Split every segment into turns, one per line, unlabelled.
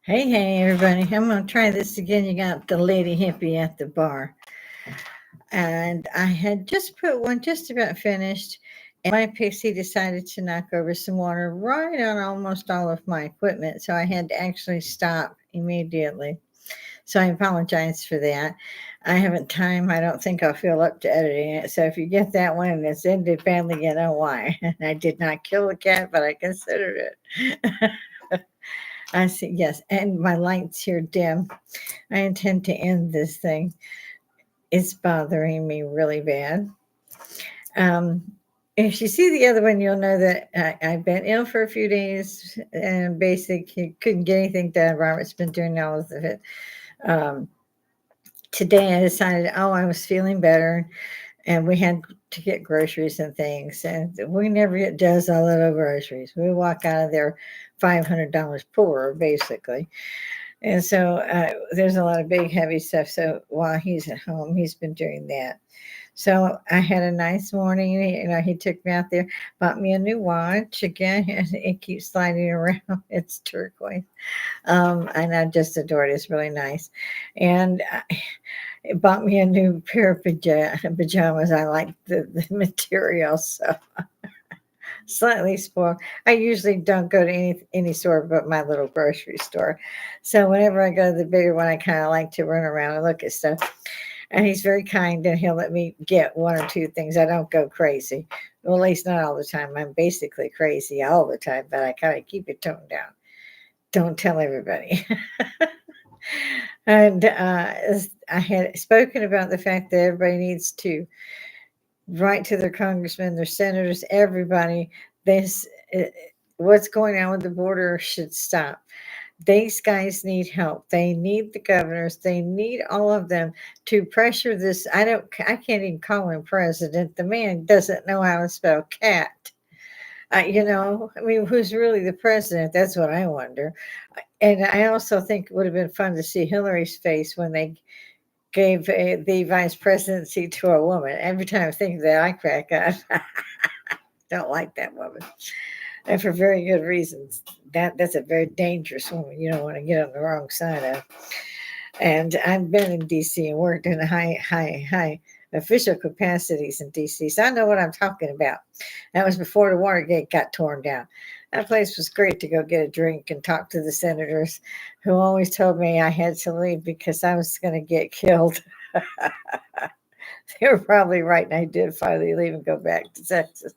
Hey, everybody. I'm going to try this again. You got the lady hippie at the bar. And I had just put one just about finished. And my pixie decided to knock over some water right on almost all of my equipment. So I had to actually stop immediately. So I apologize for that. I haven't time. I don't think I'll feel up to editing it. So if you get that one and it's ended family, you know why. I did not kill the cat, but I considered it. I see, yes, and my lights here dim. I intend to end this thing. It's bothering me really bad. Um, if you see the other one, you'll know that I've been ill for a few days and basically couldn't get anything done. Robert's been doing all of it. Um, Today I decided, oh, I was feeling better and we had to get groceries and things. And we never get does all little groceries. We walk out of there $500 poorer, basically. And so there's a lot of big, heavy stuff. So while he's at home, he's been doing that. So I had a nice morning. He took me out there, bought me a new watch. Again, it keeps sliding around. It's turquoise. And I just adore it. It's really nice. And it bought me a new pair of pajamas. I like the material. So slightly spoiled. I usually don't go to any store but my little grocery store. So whenever I go to the bigger one, I kind of like to run around and look at stuff. And he's very kind and he'll let me get one or two things. I don't go crazy. Well, at least not all the time. I'm basically crazy all the time, but I kind of keep it toned down. Don't tell everybody. And I had spoken about the fact that everybody needs to write to their congressmen, their senators, everybody. This what's going on with the border should stop. These guys need help. They need the governors. They need all of them to pressure this. I can't even call him president. The man doesn't know how to spell cat. I mean, who's really the president? That's what I wonder. And I also think it would have been fun to see Hillary's face when they gave the vice presidency to a woman. Every time I think of that, I crack up. Don't like that woman, and for very good reasons. That's a very dangerous woman. You don't want to get on the wrong side of. And I've been in D.C. and worked in high official capacities in D.C., so I know what I'm talking about. That was before the Watergate got torn down. That place was great to go get a drink and talk to the senators who always told me I had to leave because I was going to get killed. They were probably right, and I did finally leave and go back to Texas,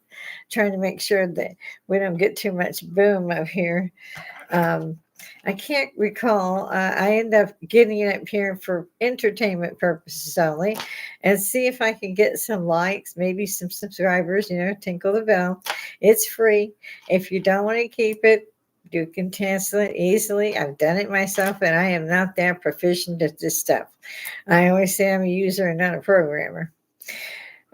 trying to make sure that we don't get too much boom up here. Um, I can't recall. I end up getting it up here for entertainment purposes only, and see if I can get some likes, maybe some subscribers. Tinkle the bell. It's free. If you don't want to keep it, you can cancel it easily. I've done it myself, and I am not that proficient at this stuff. I always say I'm a user and not a programmer.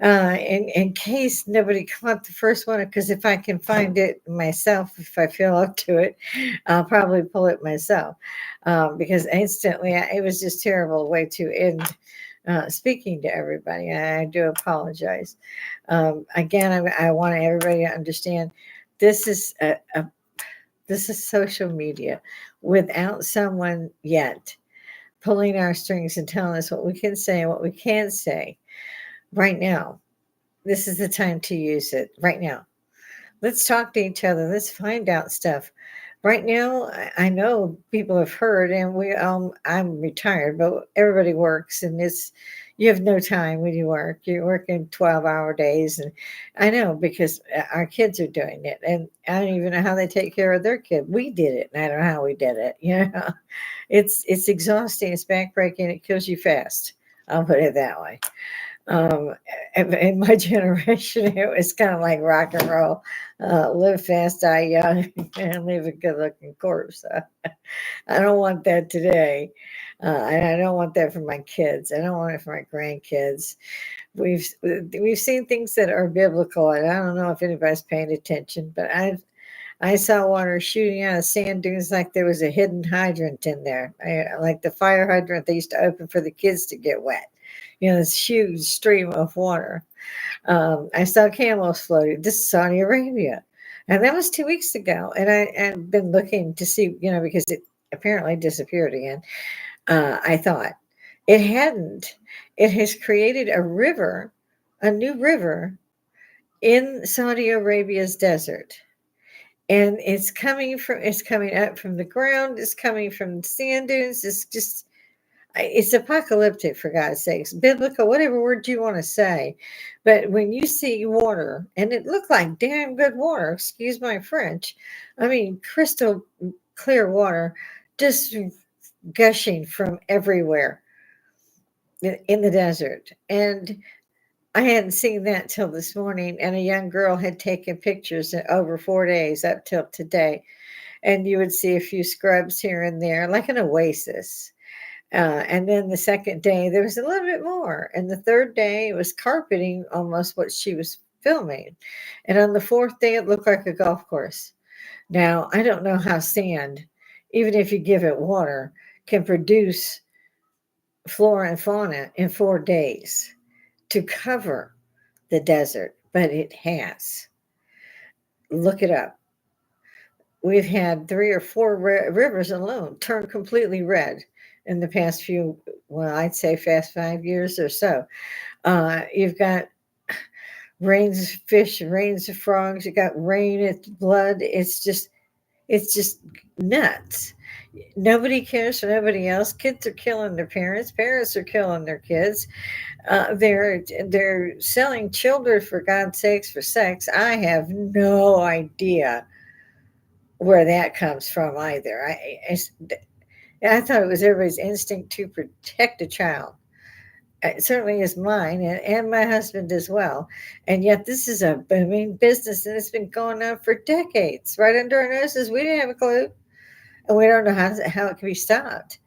In case nobody caught the first one, because if I can find it myself, if I feel up to it, I'll probably pull it myself. Because instantly, it was just terrible way to end speaking to everybody. I do apologize. Again, I want everybody to understand this is this is social media. Without someone yet pulling our strings and telling us what we can say and what we can't say right now, this is the time to use it right now. Let's talk to each other. Let's find out stuff. Right now, I know people have heard, and I'm retired, but everybody works, and you have no time when you work. You're working 12-hour days, and I know because our kids are doing it, and I don't even know how they take care of their kid. We did it, and I don't know how we did it. It's exhausting. It's backbreaking. It kills you fast. I'll put it that way. Um, in my generation, it was kind of like rock and roll. Live fast, die young, and leave a good looking corpse. I don't want that today. And I don't want that for my kids. I don't want it for my grandkids. We've seen things that are biblical, and I don't know if anybody's paying attention, but I saw water shooting out of sand dunes like there was a hidden hydrant in there, like the fire hydrant they used to open for the kids to get wet. This huge stream of water. I saw camels floating. This is Saudi Arabia. And that was 2 weeks ago. And I've been looking to see, because apparently disappeared again. I thought it hadn't. It has created a river, a new river in Saudi Arabia's desert. And it's coming up from the ground, it's coming from sand dunes, it's just it's apocalyptic, for God's sakes, biblical, whatever word you want to say. But when you see water, and it looked like damn good water, excuse my French, I mean, crystal clear water, just gushing from everywhere in the desert. And I hadn't seen that till this morning. And a young girl had taken pictures in over 4 days up till today. And you would see a few scrubs here and there, like an oasis. And then the second day, there was a little bit more. And the third day, it was carpeting almost what she was filming. And on the fourth day, it looked like a golf course. Now, I don't know how sand, even if you give it water, can produce flora and fauna in 4 days to cover the desert, but it has. Look it up. We've had 3 or 4 rivers alone turn completely red in the past few, well, I'd say past 5 years or so. You've got rains of fish, rains of frogs. You got rain, it's blood. It's just nuts. Nobody cares for nobody else. Kids are killing their parents. Parents are killing their kids. They're selling children, for God's sakes, for sex. I have no idea where that comes from either. I thought it was everybody's instinct to protect a child. It certainly is mine and my husband as well. And yet, this is a booming business and it's been going on for decades, right under our noses. We didn't have a clue, and we don't know how it can be stopped.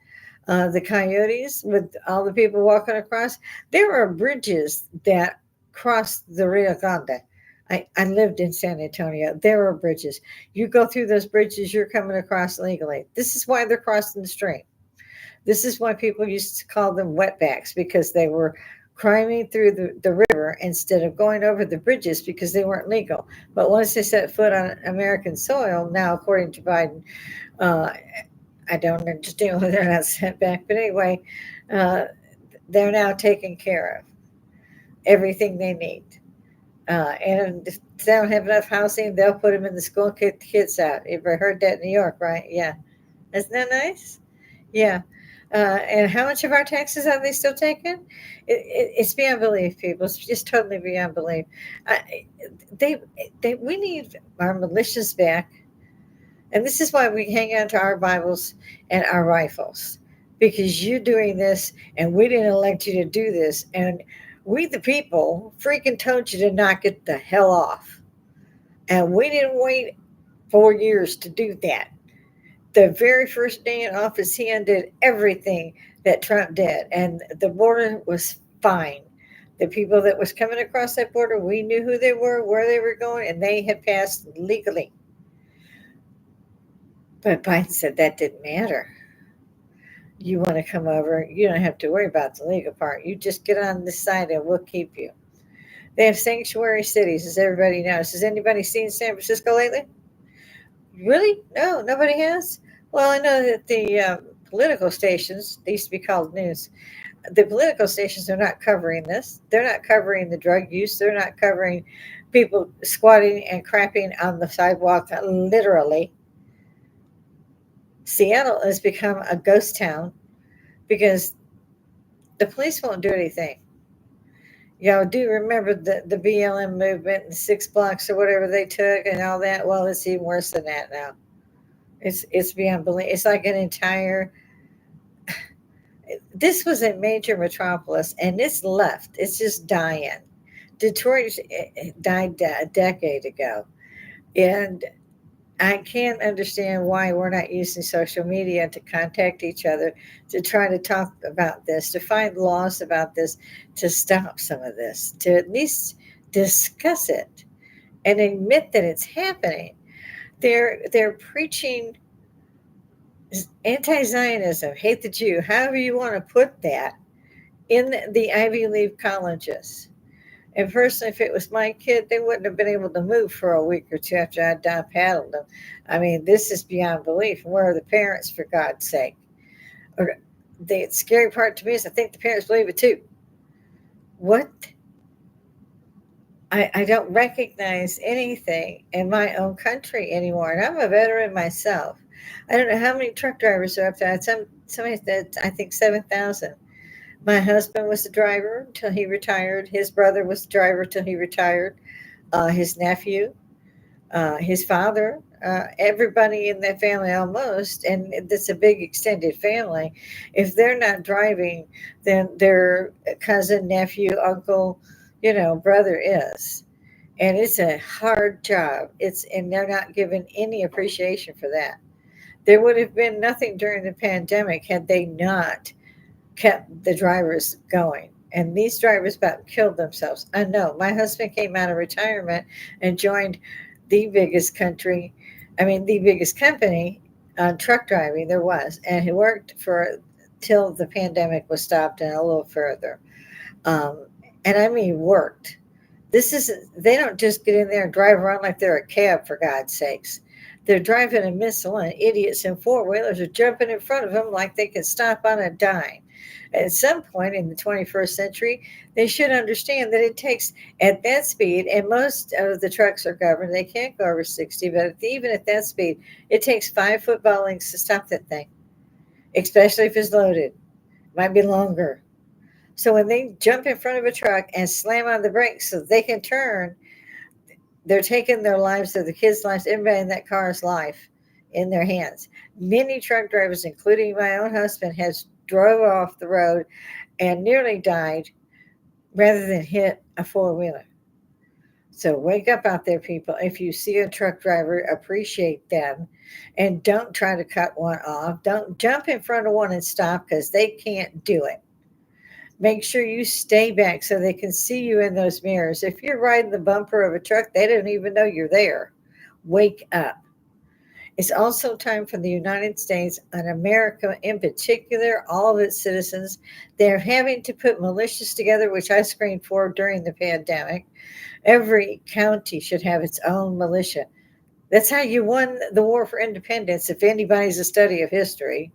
The coyotes, with all the people walking across, there are bridges that cross the Rio Grande. I lived in San Antonio. There are bridges. You go through those bridges, you're coming across legally. This is why they're crossing the stream. This is why people used to call them wetbacks, because they were climbing through the river instead of going over the bridges because they weren't legal. But once they set foot on American soil, now, according to Biden, uh, I don't understand why they're not sent back. But anyway, uh, they're now taken care of, everything they need. And if they don't have enough housing, they'll put them in the school and kick the kids out. You ever heard that in New York, right? Yeah. Isn't that nice? Yeah. And how much of our taxes are they still taking? It's beyond belief, people. It's just totally beyond belief. I, they, we need our militias back. And this is why we hang on to our Bibles and our rifles, because you're doing this and we didn't elect you to do this. And we, the people, freaking told you to knock it the hell off. And we didn't wait 4 years to do that. The very first day in office, he undid everything that Trump did. And the border was fine. The people that was coming across that border, we knew who they were, where they were going, and they had passed legally. But Biden said that didn't matter. You want to come over, you don't have to worry about the legal part. You just get on this side and we'll keep you. They have sanctuary cities, as everybody knows. Has anybody seen San Francisco lately? Really? No, nobody has? Well, I know that the political stations, they used to be called news, the political stations are not covering this. They're not covering the drug use. They're not covering people squatting and crapping on the sidewalk, literally. Seattle has become a ghost town because the police won't do anything. Y'all do remember the BLM movement and the 6 blocks or whatever they took and all that? Well, it's even worse than that now. It's beyond belief. It's like an entire. This was a major metropolis, and it's left. It's just dying. Detroit died a decade ago, and I can't understand why we're not using social media to contact each other, to try to talk about this, to find laws about this, to stop some of this, to at least discuss it and admit that it's happening. They're preaching anti-Zionism, hate the Jew, however you want to put that, in the Ivy League colleges. And personally, if it was my kid, they wouldn't have been able to move for a week or two after I down paddled them. I mean, this is beyond belief. Where are the parents, for God's sake? Or the scary part to me is I think the parents believe it too. What? I don't recognize anything in my own country anymore. And I'm a veteran myself. I don't know how many truck drivers are up there. Somebody said, I think 7,000. My husband was the driver until he retired. His brother was the driver until he retired. His nephew, his father, everybody in that family almost, and it's a big extended family. If they're not driving, then their cousin, nephew, uncle, brother is. And it's a hard job. And they're not given any appreciation for that. There would have been nothing during the pandemic had they not kept the drivers going. And these drivers about killed themselves. I know. My husband came out of retirement and joined the biggest country, I mean, the biggest company on truck driving there was. And he worked for till the pandemic was stopped and a little further. Um, and I mean, worked. This isn't, they don't just get in there and drive around like they're a cab, for God's sakes. They're driving a missile, and idiots in four wheelers are jumping in front of them like they can stop on a dime. At some point in the 21st century, they should understand that it takes, at that speed, and most of the trucks are governed, they can't go over 60, but even at that speed, it takes 5 football lengths to stop that thing, especially if it's loaded. Might be longer. So when they jump in front of a truck and slam on the brakes so they can turn, they're taking their lives, of the kids' lives, everybody in that car's life in their hands. Many truck drivers, including my own husband, has drove off the road and nearly died rather than hit a four-wheeler. So wake up out there, people. If you see a truck driver, appreciate them and don't try to cut one off. Don't jump in front of one and stop because they can't do it. Make sure you stay back so they can see you in those mirrors. If you're riding the bumper of a truck, they don't even know you're there. Wake up. It's also time for the United States and America in particular, all of its citizens. They're having to put militias together, which I screened for during the pandemic. Every county should have its own militia. That's how you won the war for independence, if anybody's a study of history.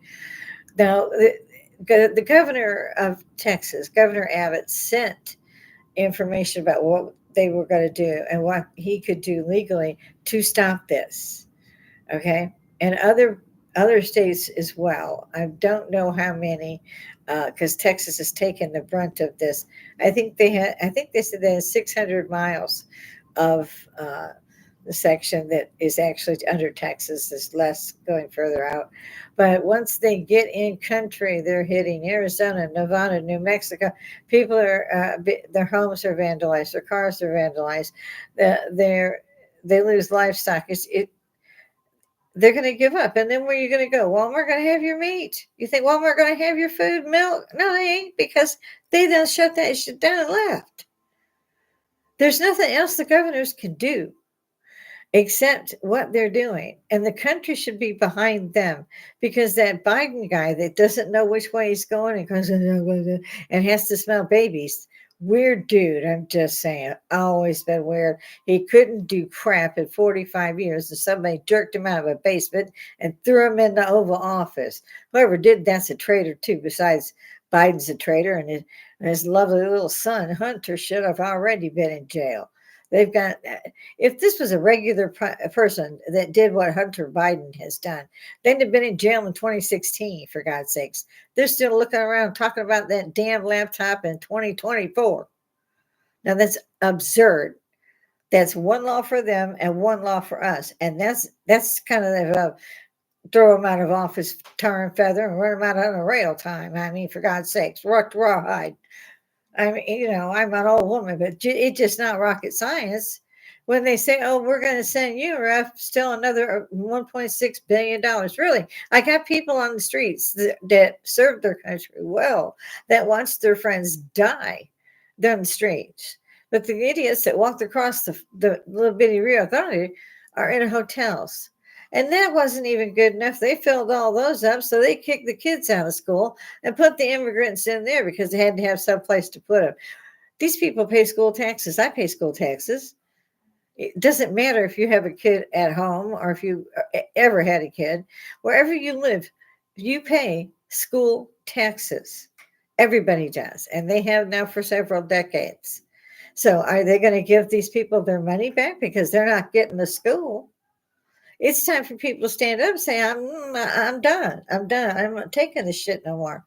Now, the governor of Texas, Governor Abbott, sent information about what they were going to do and what he could do legally to stop this. Okay, and other states as well. I don't know how many, because Texas has taken the brunt of this. I think they had. I think they said they had 600 miles of the section that is actually under Texas. Is less going further out. But once they get in country, they're hitting Arizona, Nevada, New Mexico. People are their homes are vandalized, their cars are vandalized. They lose livestock. They're going to give up. And then where are you going to go? Walmart going to have your meat. You think Walmart going to have your food, milk? No, they ain't, because they done shut that shit down and left. There's nothing else the governors can do except what they're doing. And the country should be behind them, because that Biden guy that doesn't know which way he's going and goes and has to smell babies. Weird dude, I'm just saying. Always been weird. He couldn't do crap in 45 years, and somebody jerked him out of a basement and threw him in the Oval Office. Whoever did that's a traitor too. Besides, Biden's a traitor, and his lovely little son Hunter should have already been in jail. They've got, if this was a regular person that did what Hunter Biden has done, they'd have been in jail in 2016, for God's sakes. They're still looking around talking about that damn laptop in 2024. Now that's absurd. That's one law for them and one law for us. And that's kind of throw them out of office, tar and feather, and run them out on a rail time. I mean, for God's sakes, rawhide. I mean, I'm an old woman, but it's just not rocket science. When they say, "Oh, we're going to send you, ref, still another $1.6 billion." Really, I got people on the streets that served their country well, that watched their friends die down the streets. But the idiots that walked across the little bitty Rio Grande are in hotels. And that wasn't even good enough. They filled all those up, so they kicked the kids out of school and put the immigrants in there because they had to have some place to put them. These people pay school taxes. I pay school taxes. It doesn't matter if you have a kid at home or if you ever had a kid. Wherever you live, you pay school taxes. Everybody does. And they have now for several decades. So are they going to give these people their money back because they're not getting to school? It's time for people to stand up and say, I'm done. I'm done. I'm not taking this shit no more.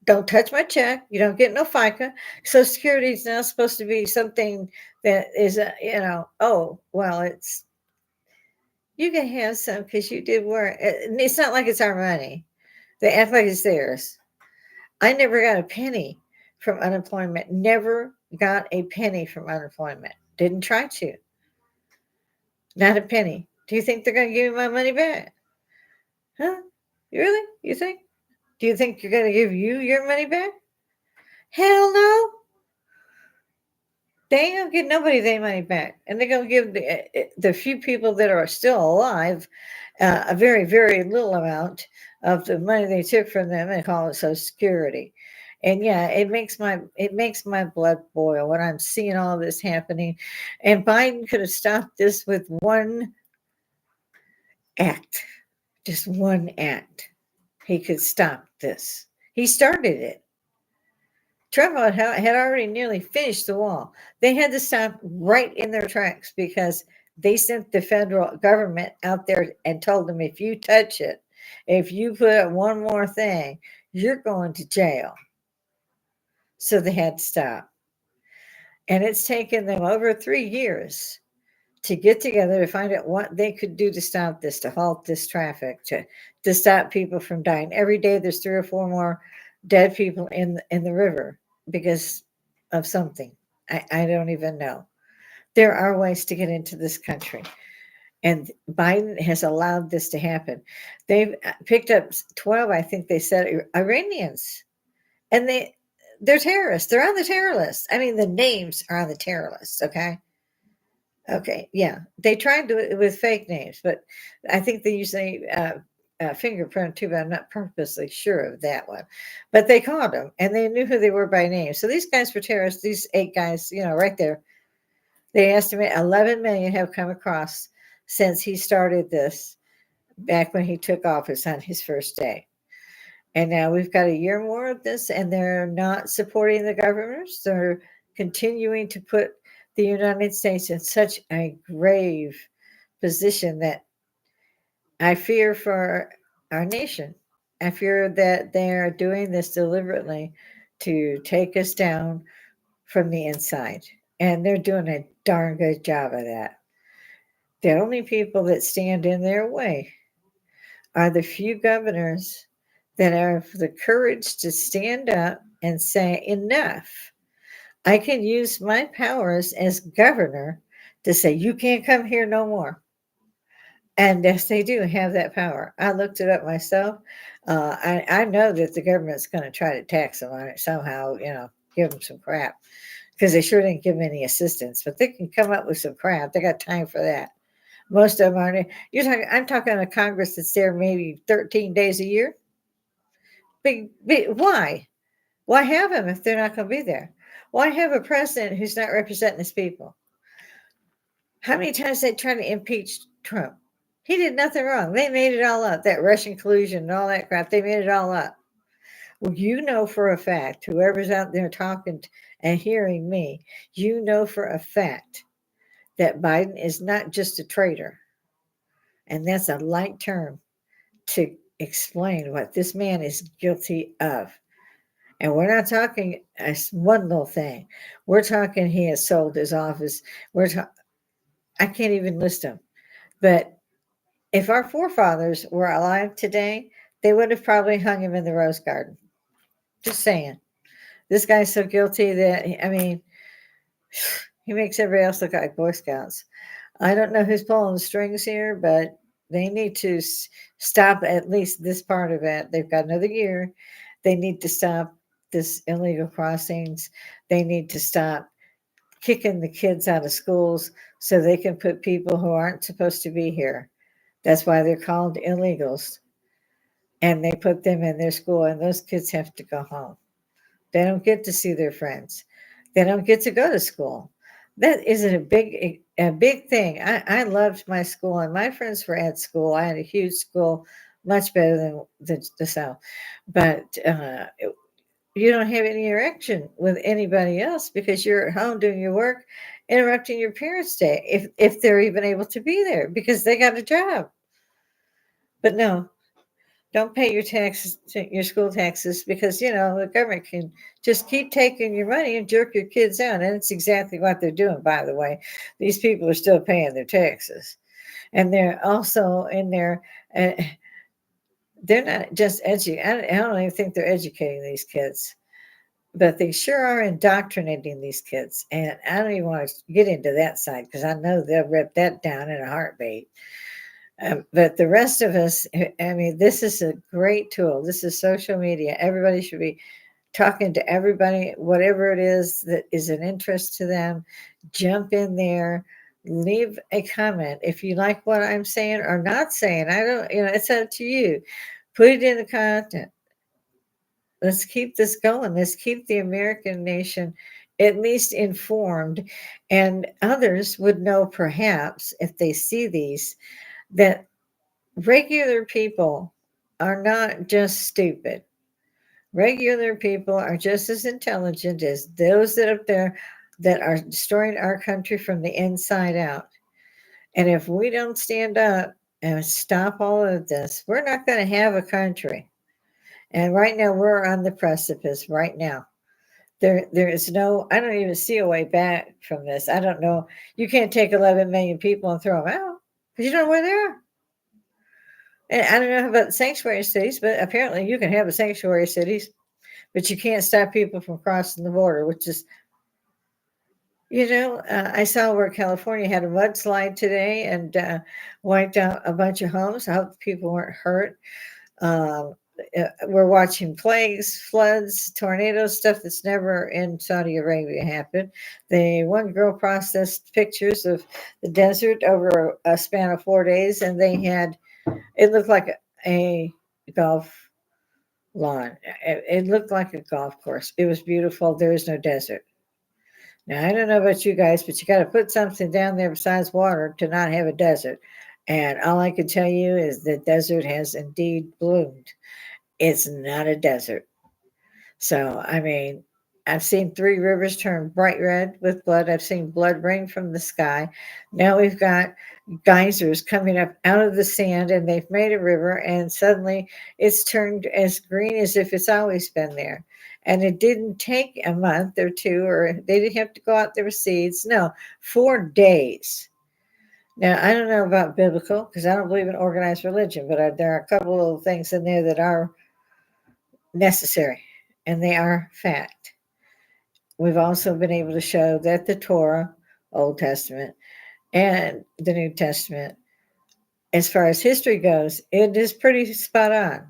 Don't touch my check. You don't get no FICA. Social Security is now supposed to be something that is, oh, well, you can have some because you did work. It's not like it's our money. They act like it's theirs. I never got a penny from unemployment. Never got a penny from unemployment. Didn't try to. Not a penny. Do you think they're going to give me my money back? Huh? Really? You think? Do you think you're going to give you your money back? Hell no. They ain't gonna get nobody their money back, and they're gonna give the few people that are still alive a very, very little amount of the money they took from them and call it Social Security. And yeah, it makes my blood boil when I'm seeing all this happening. And Biden could have stopped this with one act, just one act. He could stop this. He started it. Trump had already nearly finished the wall. They had to stop right in their tracks because they sent the federal government out there and told them, if you touch it, if you put up one more thing, you're going to jail. So they had to stop. And it's taken them over 3 years to get together to find out what they could do to stop this, to halt this traffic, to stop people from dying. Every day there's 3 or 4 more dead people in the river because of something. I don't even know. There are ways to get into this country. And Biden has allowed this to happen. They've picked up 12, I think they said, Iranians. And they're terrorists. They're on the terror list. I mean, the names are on the terror list, okay? Okay, yeah. They tried to do it with fake names, but I think they usually fingerprint too, but I'm not purposely sure of that one. But they caught them, and they knew who they were by name. So these guys were terrorists. These 8 guys, right there, they estimate 11 million have come across since he started this back when he took office on his first day. And now we've got a year more of this, and they're not supporting the governors. They're continuing to put the United States in such a grave position that I fear for our nation. I fear that they are doing this deliberately to take us down from the inside. And they're doing a darn good job of that. The only people that stand in their way are the few governors that have the courage to stand up and say, enough. I can use my powers as governor to say, you can't come here no more. And yes, they do have that power. I looked it up myself. I know that the government's going to try to tax them on it somehow, give them some crap because they sure didn't give them any assistance. But they can come up with some crap. They got time for that. Most of them aren't. I'm talking a Congress that's there maybe 13 days a year. Why? Why have them if they're not going to be there? Why have a president who's not representing his people? How many times they tried to impeach Trump? He did nothing wrong. They made it all up. That Russian collusion and all that crap. They made it all up. Well, you know for a fact, whoever's out there talking and hearing me, you know for a fact that Biden is not just a traitor. And that's a light term to explain what this man is guilty of. And we're not talking one little thing. We're talking he has sold his office. I can't even list them. But if our forefathers were alive today, they would have probably hung him in the rose garden. Just saying. This guy's so guilty that, he makes everybody else look like Boy Scouts. I don't know who's pulling the strings here, but they need to stop at least this part of it. They've got another year. They need to stop this illegal crossings. They need to stop kicking the kids out of schools so they can put people who aren't supposed to be here. That's why they're called illegals. And they put them in their school, and those kids have to go home. They don't get to see their friends. They don't get to go to school. That isn't a big thing. I loved my school, and my friends were at school. I had a huge school, much better than the South. But you don't have any interaction with anybody else because you're at home doing your work, interrupting your parents' day if they're even able to be there because they got a job. But no, don't pay your taxes, your school taxes, because the government can just keep taking your money and jerk your kids out, and it's exactly what they're doing. By the way, these people are still paying their taxes, and they're also in there. Uh, they're not just I don't even think they're educating these kids, but they sure are indoctrinating these kids. And I don't even want to get into that side because I know they'll rip that down in a heartbeat. But the rest of us, I mean, this is a great tool. This is social media. Everybody should be talking to everybody, whatever it is that is an interest to them. Jump in there, leave a comment if you like what I'm saying or not saying. I don't, it's up to you. Put it in the content. Let's keep this going. Let's keep the American nation at least informed. And others would know, perhaps, if they see these, that regular people are not just stupid. Regular people are just as intelligent as those that up there that are destroying our country from the inside out. And if we don't stand up and stop all of this, we're not going to have a country. And right now, we're on the precipice right now. There is no, I don't even see a way back from this. I don't know. You can't take 11 million people and throw them out because you don't know where they are. And I don't know about sanctuary cities, but apparently you can have a sanctuary cities, but you can't stop people from crossing the border, which is, I saw where California had a mudslide today and wiped out a bunch of homes. I hope people weren't hurt. Um, we're watching plagues, floods, tornadoes, stuff that's never in Saudi Arabia happened. The one girl processed pictures of the desert over a span of 4 days, and it looked like a golf lawn. It looked like a golf course. It was beautiful. There is no desert. Now, I don't know about you guys, but you got to put something down there besides water to not have a desert. And all I can tell you is the desert has indeed bloomed. It's not a desert. So, I mean, I've seen three rivers turn bright red with blood. I've seen blood rain from the sky. Now we've got geysers coming up out of the sand, and they've made a river, and suddenly it's turned as green as if it's always been there. And it didn't take a month or two, or they didn't have to go out there with seeds. No, 4 days. Now, I don't know about biblical because I don't believe in organized religion, but there are a couple of things in there that are necessary, and they are fact. We've also been able to show that the Torah, Old Testament, and the New Testament, as far as history goes, it is pretty spot on.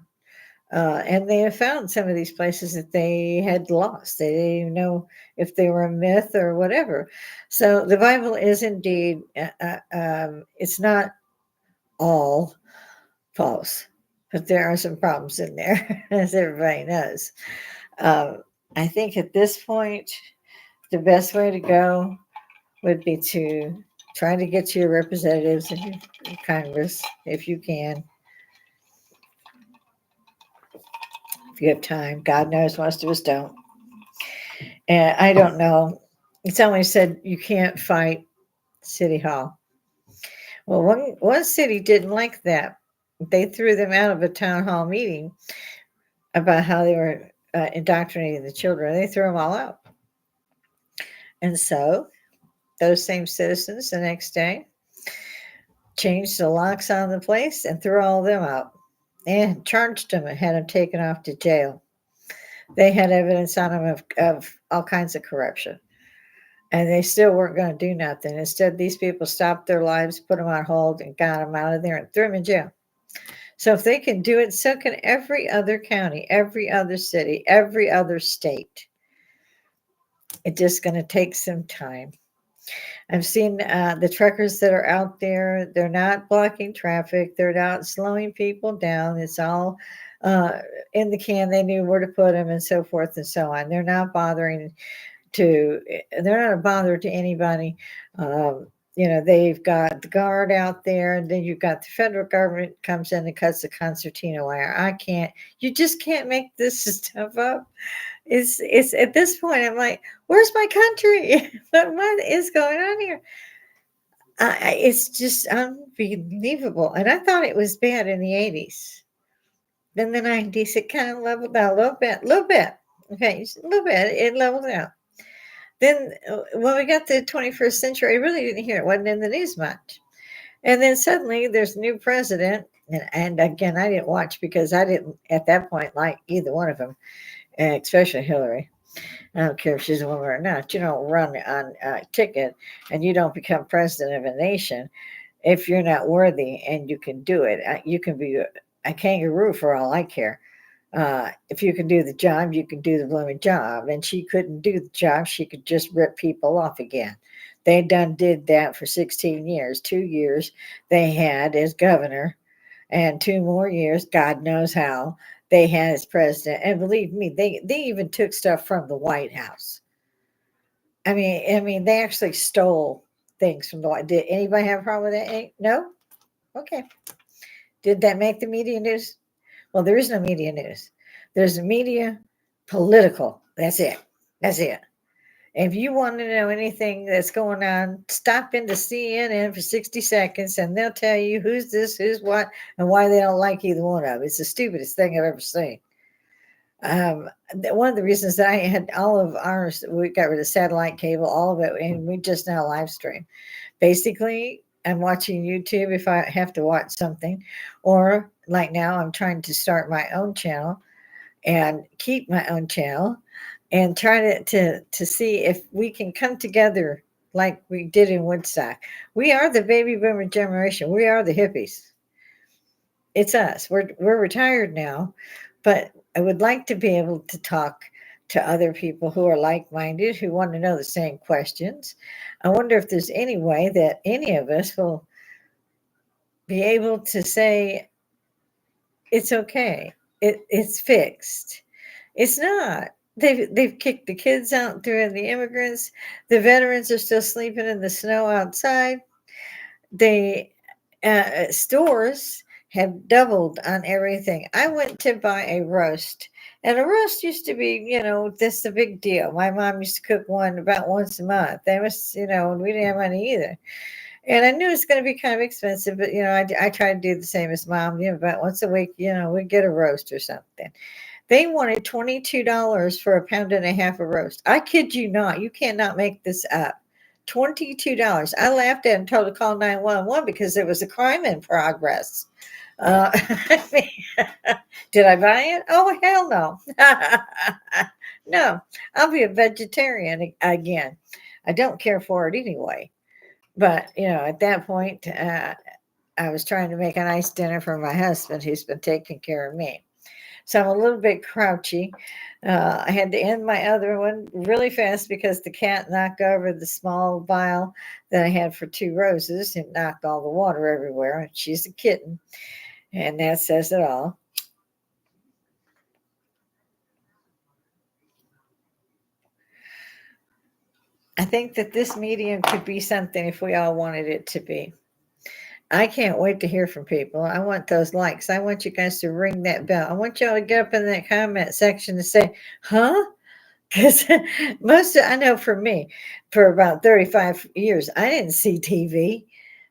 And they have found some of these places that they had lost. They didn't even know if they were a myth or whatever. So the Bible is indeed, it's not all false, but there are some problems in there, as everybody knows. Um, I think at this point, the best way to go would be to try to get to your representatives in Congress if you can, if you have time. God knows most of us don't. And I don't know. It's only said you can't fight City Hall. Well, one city didn't like that. They threw them out of a town hall meeting about how they were indoctrinating the children. They threw them all out. And so those same citizens the next day changed the locks on the place and threw all of them out and charged them and had them taken off to jail. They had evidence on them of all kinds of corruption. And they still weren't going to do nothing. Instead, these people stopped their lives, put them on hold, and got them out of there and threw them in jail. So if they can do it, so can every other county, every other city, every other state. It's just going to take some time. I've seen the truckers that are out there. They're not blocking traffic. They're not slowing people down. It's all in the can. They knew where to put them and so forth and so on. They're not bothering they're not a bother to anybody. They've got the guard out there, and then you've got the federal government comes in and cuts the concertina wire. You just can't make this stuff up. It's at this point, I'm like, where's my country? What is going on here? It's just unbelievable. And I thought it was bad in the 80s. Then the 90s, it kind of leveled out a little bit, Okay, just a little bit, it leveled out. Then when we got to the 21st century, I really didn't hear it. It wasn't in the news much. And then suddenly there's a new president. And again, I didn't watch because I didn't at that point like either one of them, especially Hillary. I don't care if she's a woman or not. You don't run on a ticket and you don't become president of a nation if you're not worthy and you can do it. You can be a kangaroo for all I care. If you can do the job, you can do the blooming job. And she couldn't do the job. She could just rip people off again. They did that for 16 years. 2 years they had as governor, and 2 more years, God knows how, they had as president. And believe me, they even took stuff from the White House. I mean, they actually stole things from the White. Did anybody have a problem with that? No? Okay. Did that make the media news? Well, there is no media news. There's a media political. That's it. That's it. If you want to know anything that's going on, stop into CNN for 60 seconds and they'll tell you who's this, who's what, and why they don't like either one of them. It's the stupidest thing I've ever seen. One of the reasons that I had all of ours, we got rid of satellite cable, all of it, and we just now live stream. Basically, I'm watching YouTube if I have to watch something, or like now, I'm trying to start my own channel and keep my own channel and try to see if we can come together like we did in Woodstock. We are the baby boomer generation. We are the hippies. It's us. We're retired now, but I would like to be able to talk to other people who are like-minded, who want to know the same questions. I wonder if there's any way that any of us will be able to say it's okay. It's fixed. It's not. They've kicked the kids out through the immigrants. The veterans are still sleeping in the snow outside. The stores have doubled on everything. I went to buy a roast, and a roast used to be, that's a big deal. My mom used to cook one about once a month. They was, we didn't have money either. And I knew it's going to be kind of expensive, but I try to do the same as mom. About once a week, we get a roast or something. They wanted $22 for a pound and a half of roast. I kid you not. You cannot make this up. $22. I laughed at it and told to call 911 because there was a crime in progress. I mean, did I buy it? Oh, hell no. No, I'll be a vegetarian again. I don't care for it anyway. But, at that point, I was trying to make a nice dinner for my husband who's been taking care of me. So I'm a little bit crouchy. I had to end my other one really fast because the cat knocked over the small vial that I had for 2 roses and knocked all the water everywhere. She's a kitten, and that says it all. I think that this medium could be something if we all wanted it to be. I can't wait to hear from people. I want those likes. I want you guys to ring that bell. I want y'all to get up in that comment section and say, huh? Because I know for me, for about 35 years, I didn't see TV.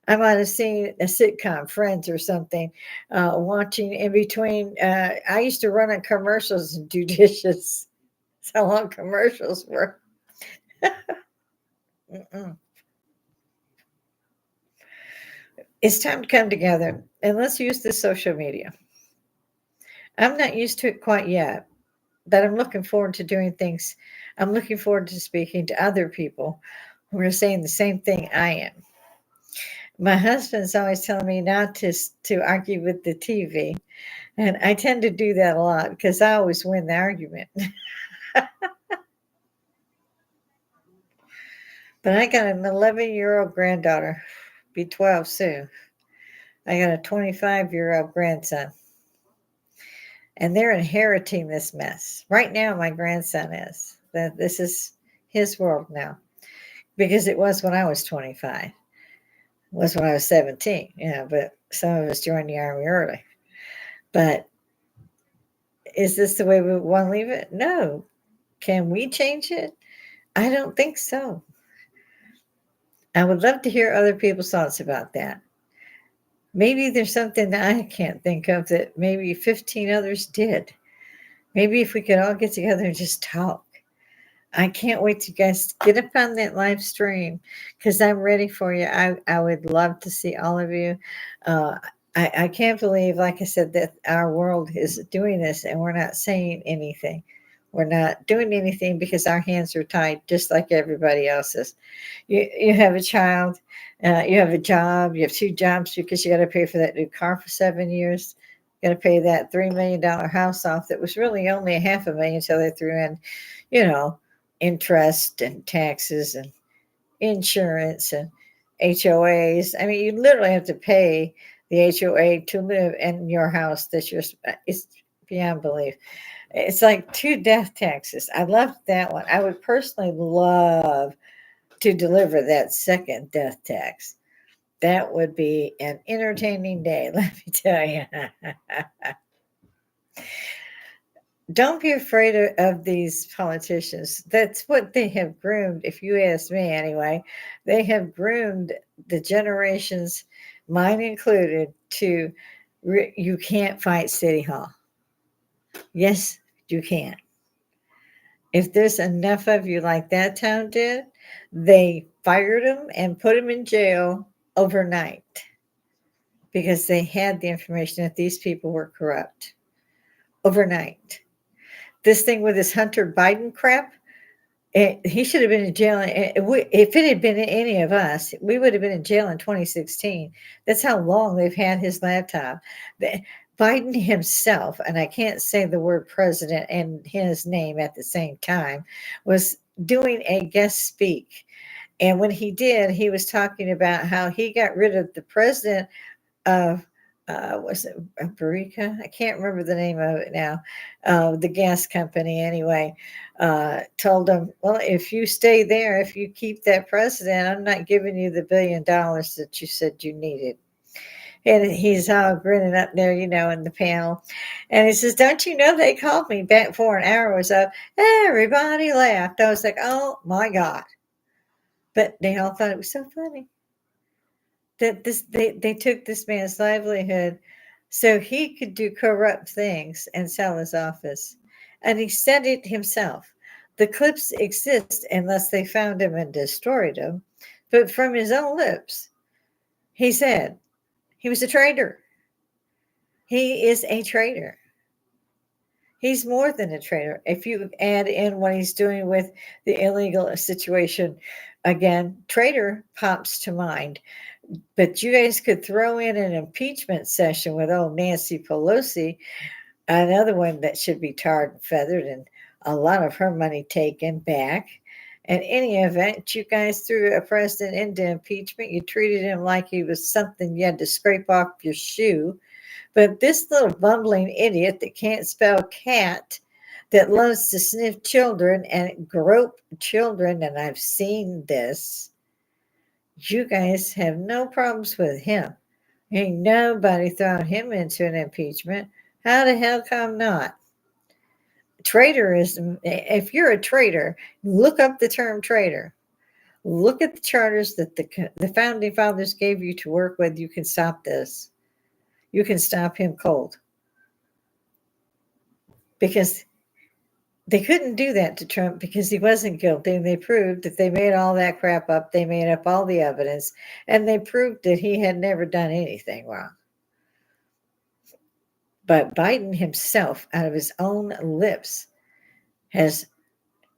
I might have seen a sitcom, Friends or something, watching in between. I used to run on commercials and do dishes. That's how long commercials were. It's time to come together and let's use this social media. I'm not used to it quite yet, but I'm looking forward to doing things. I'm looking forward to speaking to other people who are saying the same thing I am. My husband's always telling me not to argue with the TV, and I tend to do that a lot because I always win the argument. But I got an 11-year-old granddaughter, be 12 soon. I got a 25-year-old grandson. And they're inheriting this mess. Right now, my grandson is. This is his world now, because it was when I was 25. It was when I was 17. But some of us joined the army early. But is this the way we want to leave it? No. Can we change it? I don't think so. I would love to hear other people's thoughts about that. Maybe there's something that I can't think of that maybe 15 others did. Maybe if we could all get together and just talk. I can't wait to guys get up on that live stream because I'm ready for you. I would love to see all of you. Uh, I can't believe, like I said, that our world is doing this and we're not saying anything. We're not doing anything because our hands are tied just like everybody else's. You have a child, you have a job, you have two jobs because you got to pay for that new car for 7 years. You got to pay that $3 million house off that was really only a half a million until they threw in, you know, interest and taxes and insurance and HOAs. I mean, you literally have to pay the HOA to live in your house that you're, it's beyond belief. It's like two death taxes. I love that one. I would personally love to deliver that second death tax. That would be an entertaining day, let me tell you. Don't be afraid of these politicians. That's what they have groomed, if you ask me anyway. They have groomed the generations, mine included, to you can't fight City Hall. Yes, you can. If there's enough of you like that town did, they fired him and put him in jail overnight because they had the information that these people were corrupt. Overnight. This thing with this Hunter Biden crap, he should have been in jail. If it had been any of us, we would have been in jail in 2016. That's how long they've had his laptop. Biden himself, and I can't say the word president and his name at the same time, was doing a guest speak. And when he did, he was talking about how he got rid of the president of, was it Barica? I can't remember the name of it now. The gas company, anyway, told him, well, if you stay there, if you keep that president, I'm not giving you the $1 billion that you said you needed. And he's all grinning up there, in the panel. And he says, don't you know they called me back before an hour was up? Everybody laughed. I was like, oh, my God. But they all thought it was so funny that they took this man's livelihood so he could do corrupt things and sell his office. And he said it himself. The clips exist unless they found him and destroyed him. But from his own lips, he said he was a traitor. He is a traitor. He's more than a traitor. If you add in what he's doing with the illegal situation, again, traitor pops to mind. But you guys could throw in an impeachment session with old Nancy Pelosi, another one that should be tarred and feathered and a lot of her money taken back. In any event, you guys threw a president into impeachment. You treated him like he was something you had to scrape off your shoe. But this little bumbling idiot that can't spell cat, that loves to sniff children and grope children, and I've seen this, you guys have no problems with him. Ain't nobody thrown him into an impeachment. How the hell come not? Traitorism, if you're a traitor, look up the term traitor. Look at the charters that the founding fathers gave you to work with. You can stop this. You can stop him cold. Because they couldn't do that to Trump because he wasn't guilty. And they proved that they made all that crap up. They made up all the evidence. And they proved that he had never done anything wrong. But Biden himself, out of his own lips, has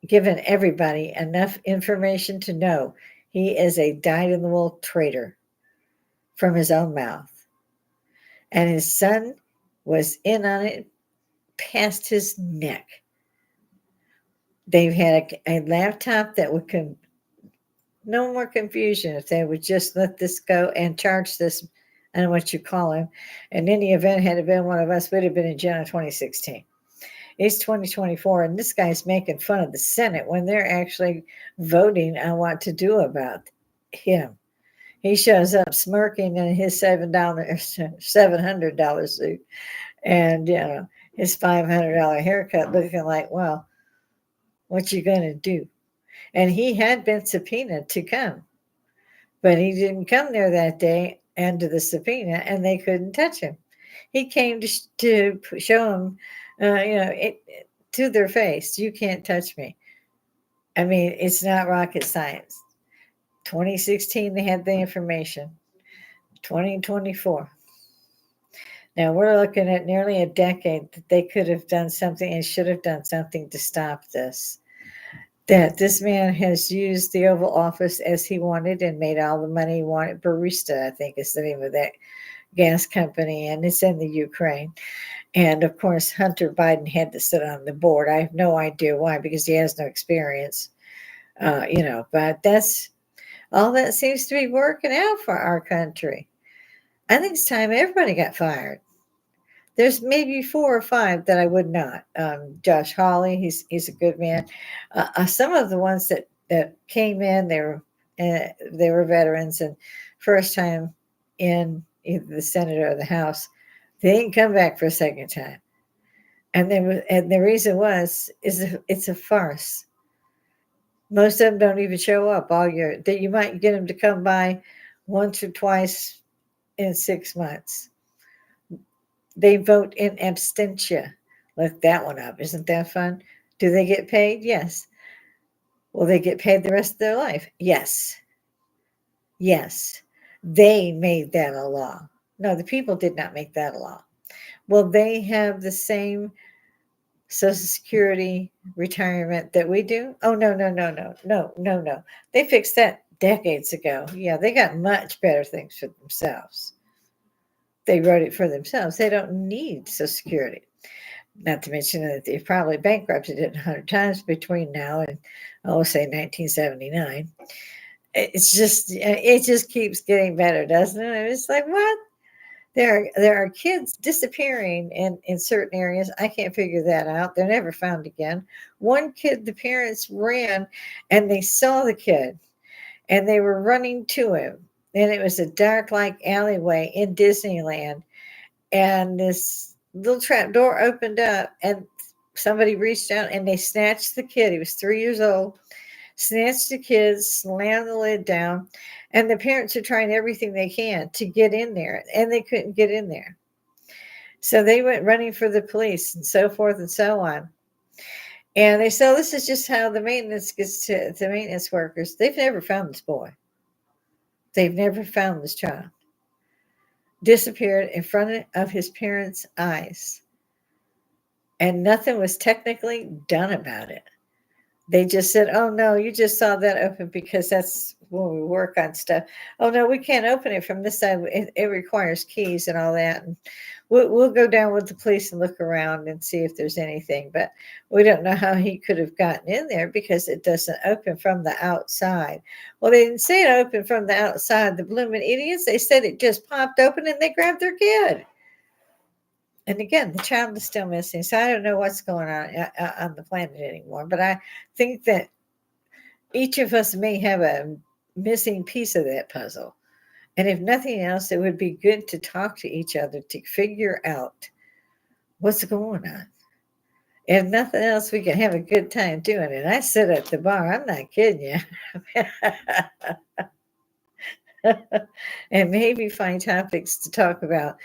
given everybody enough information to know he is a dyed-in-the-wool traitor from his own mouth. And his son was in on it past his neck. They've had a laptop that would no more confusion if they would just let this go and charge this, I don't know what you call him. In any event, had it been one of us, we'd have been in jail in 2016. It's 2024, and this guy's making fun of the Senate when they're actually voting on what to do about him. He shows up smirking in his $700 suit, and his $500 haircut, looking like, well, what you gonna do? And he had been subpoenaed to come, but he didn't come there that day under the subpoena, and they couldn't touch him. He came to show them, to their face, you can't touch me. I mean, it's not rocket science. 2016, they had the information. 2024. Now we're looking at nearly a decade that they could have done something and should have done something to stop this. That this man has used the Oval Office as he wanted and made all the money he wanted. Barista, I think, is the name of that gas company, and it's in the Ukraine. And of course, Hunter Biden had to sit on the board. I have no idea why, because he has no experience, but that's all that seems to be working out for our country. I think it's time everybody got fired. There's maybe 4 or 5 that I would not. Josh Hawley, he's a good man. Some of the ones that came in, they were veterans and first time in either the Senate or the House. They didn't come back for a second time, and the reason it's a farce. Most of them don't even show up all year. That you might get them to come by once or twice in 6 months. They vote in abstention. Look that one up. Isn't that fun? Do they get paid? Yes. Will they get paid the rest of their life? Yes. Yes. They made that a law. No, the people did not make that a law. Will they have the same Social Security retirement that we do? Oh, no. They fixed that decades ago. Yeah, they got much better things for themselves. They wrote it for themselves. They don't need Social Security. Not to mention that they've probably bankrupted it 100 times between now and, say, 1979. It just keeps getting better, doesn't it? It's like, what? There are kids disappearing in certain areas. I can't figure that out. They're never found again. One kid, the parents ran and they saw the kid and they were running to him. And it was a dark like alleyway in Disneyland. And this little trap door opened up and somebody reached out and they snatched the kid. He was 3 years old. Snatched the kids, slammed the lid down, and the parents are trying everything they can to get in there, and they couldn't get in there. So they went running for the police and so forth and so on. And they said, this is just how the maintenance gets to the maintenance workers. They've never found this boy. They've never found this child. Disappeared in front of his parents' eyes. And nothing was technically done about it. They just said, oh, no, you just saw that open because that's when we work on stuff. Oh, no, we can't open it from this side. It requires keys and all that. And we'll go down with the police and look around and see if there's anything. But we don't know how he could have gotten in there because it doesn't open from the outside. Well, they didn't say it opened from the outside. The blooming idiots, they said it just popped open and they grabbed their kid. And again, the child is still missing. So I don't know what's going on the planet anymore. But I think that each of us may have a missing piece of that puzzle. And if nothing else, it would be good to talk to each other to figure out what's going on. If nothing else, we can have a good time doing it. I sit at the bar. I'm not kidding you. And maybe find topics to talk about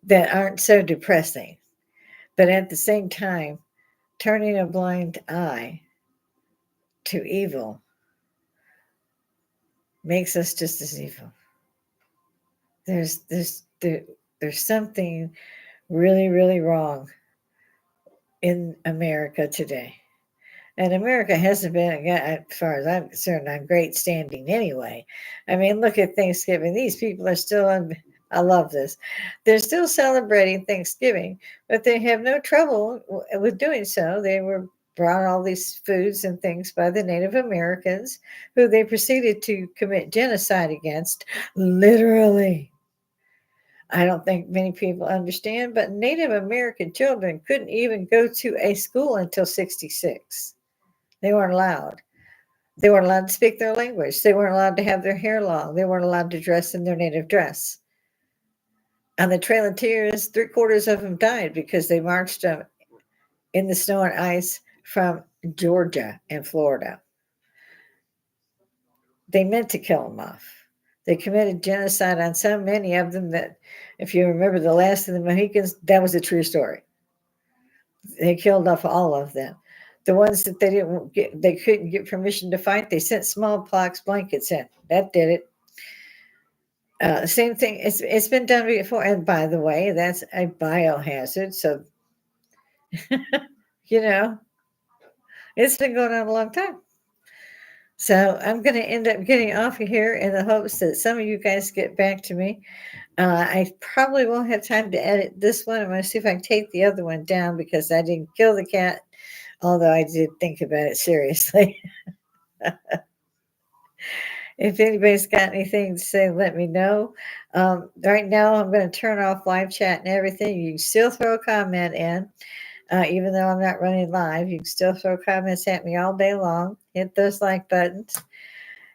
that aren't so depressing, but at the same time, turning a blind eye to evil makes us just as evil. There's something really, really wrong in America today. And America hasn't been, as far as I'm concerned, on great standing anyway. I mean, look at Thanksgiving. These people are still I love this. They're still celebrating Thanksgiving, but they have no trouble with doing so. They were brought all these foods and things by the Native Americans, who they proceeded to commit genocide against, literally. I don't think many people understand, but Native American children couldn't even go to a school until 66. They weren't allowed. They weren't allowed to speak their language. They weren't allowed to have their hair long. They weren't allowed to dress in their native dress. On the Trail of Tears, three-quarters of them died because they marched them in the snow and ice from Georgia and Florida. They meant to kill them off. They committed genocide on so many of them that, if you remember the last of the Mohicans, that was a true story. They killed off all of them. The ones that they couldn't get permission to fight, they sent smallpox blankets in. That did it. Same thing. It's been done before. And by the way, that's a biohazard. So you know, it's been going on a long time. So I'm going to end up getting off of here in the hopes that some of you guys get back to me. I probably won't have time to edit this one. I'm going to see if I can take the other one down because I didn't kill the cat, although I did think about it seriously. If anybody's got anything to say, let me know. Right now, I'm going to turn off live chat and everything. You can still throw a comment in. Even though I'm not running live, you can still throw comments at me all day long. Hit those like buttons.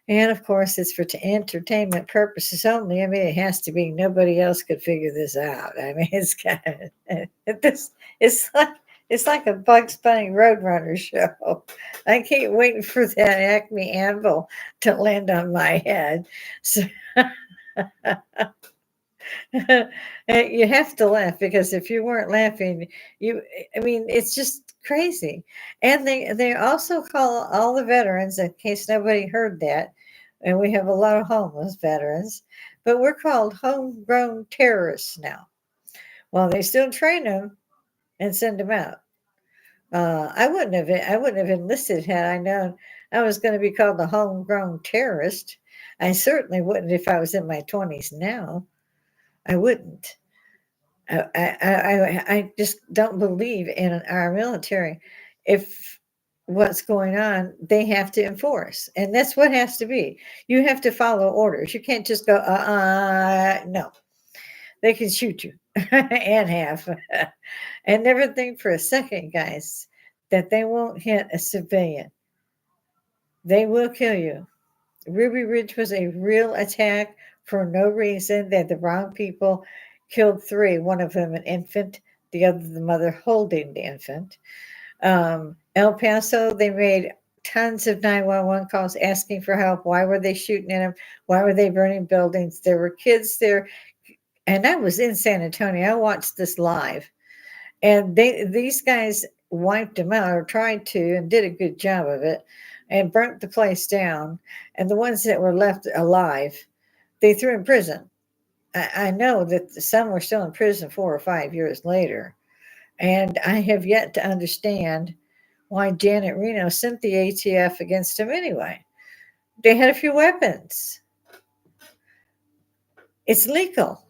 And of course, it's for entertainment purposes only. I mean, it has to be. Nobody else could figure this out. I mean, it's kind of this. It's like a Bugs Bunny Roadrunner show. I keep waiting for that Acme anvil to land on my head. So you have to laugh because if you weren't laughing, I mean, it's just crazy. And they also call all the veterans, in case nobody heard that, and we have a lot of homeless veterans, but we're called homegrown terrorists now. Well, they still train them and send them out. I wouldn't have enlisted had I known I was going to be called a homegrown terrorist. I certainly wouldn't if I was in my 20s now. I wouldn't. I just don't believe in our military. If what's going on, they have to enforce, and that's what has to be. You have to follow orders. You can't just go, no. They can shoot you and have, and never think for a second, guys, that they won't hit a civilian. They will kill you. Ruby Ridge was a real attack for no reason. They had the wrong people, killed three, one of them an infant, the other the mother holding the infant. El Paso, they made tons of 911 calls asking for help. Why were they shooting at them? Why were they burning buildings? There were kids there. And I was in San Antonio. I watched this live. And these guys wiped them out or tried to and did a good job of it and burnt the place down. And the ones that were left alive, they threw in prison. I know that some were still in prison 4 or 5 years later. And I have yet to understand why Janet Reno sent the ATF against them anyway. They had a few weapons. It's legal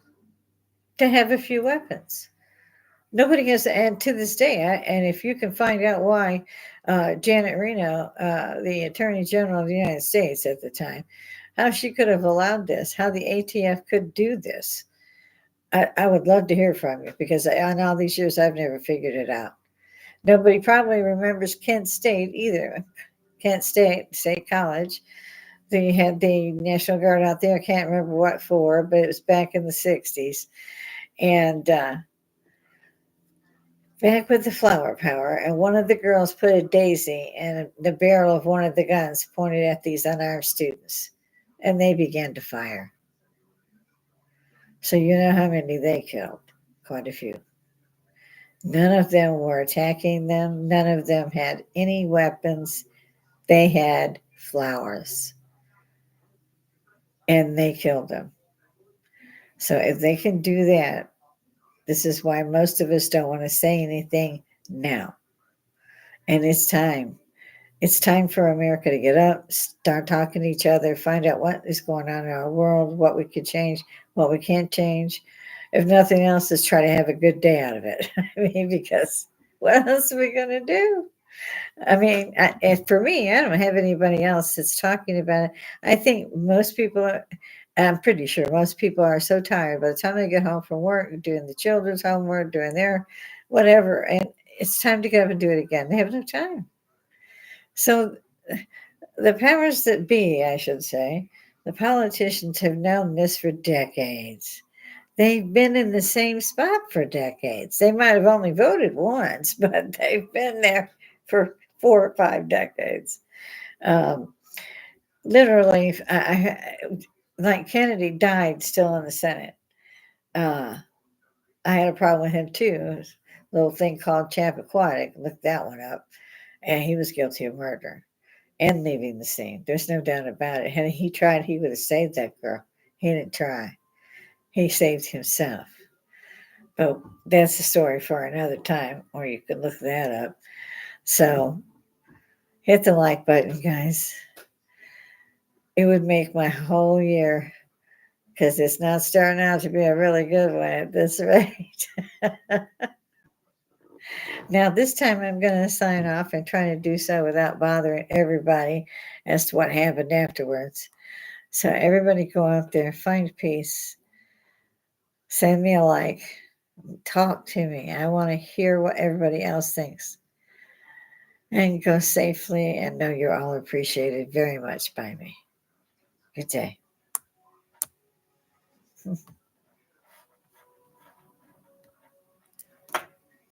to have a few weapons. Nobody has, and to this day, and if you can find out why Janet Reno, the Attorney General of the United States at the time, how she could have allowed this, how the ATF could do this, I would love to hear from you because on all these years, I've never figured it out. Nobody probably remembers Kent State either. Kent State College. They had the National Guard out there. I can't remember what for, but it was back in the 60s. And back with the flower power, and one of the girls put a daisy in the barrel of one of the guns pointed at these unarmed students, and they began to fire. So you know how many they killed? Quite a few. None of them were attacking them. None of them had any weapons. They had flowers, and they killed them. So if they can do that, this is why most of us don't want to say anything now. And it's time. It's time for America to get up, start talking to each other, find out what is going on in our world, what we could change, what we can't change. If nothing else, is try to have a good day out of it. I mean, because what else are we going to do? I mean, for me, I don't have anybody else that's talking about it. I think most people And I'm pretty sure most people are so tired by the time they get home from work, doing the children's homework, doing their whatever, and it's time to get up and do it again. They have no time. So the powers that be, I should say, the politicians have known this for decades. They've been in the same spot for decades. They might have only voted once, but they've been there for 4 or 5 decades. Um, Literally, like Kennedy died still in the Senate. Uh, I had a problem with him too. A little thing called Chappaquiddick. Look that one up. And he was guilty of murder and leaving the scene. There's no doubt about it. Had he tried, he would have saved that girl. He didn't try. He saved himself. But that's a story for another time, or you could look that up. So hit the like button, guys. It would make my whole year because it's not starting out to be a really good one at this rate. Now, this time I'm going to sign off and try to do so without bothering everybody as to what happened afterwards. So, everybody go out there, find peace, send me a like, talk to me. I want to hear what everybody else thinks. And go safely and know you're all appreciated very much by me. Good day.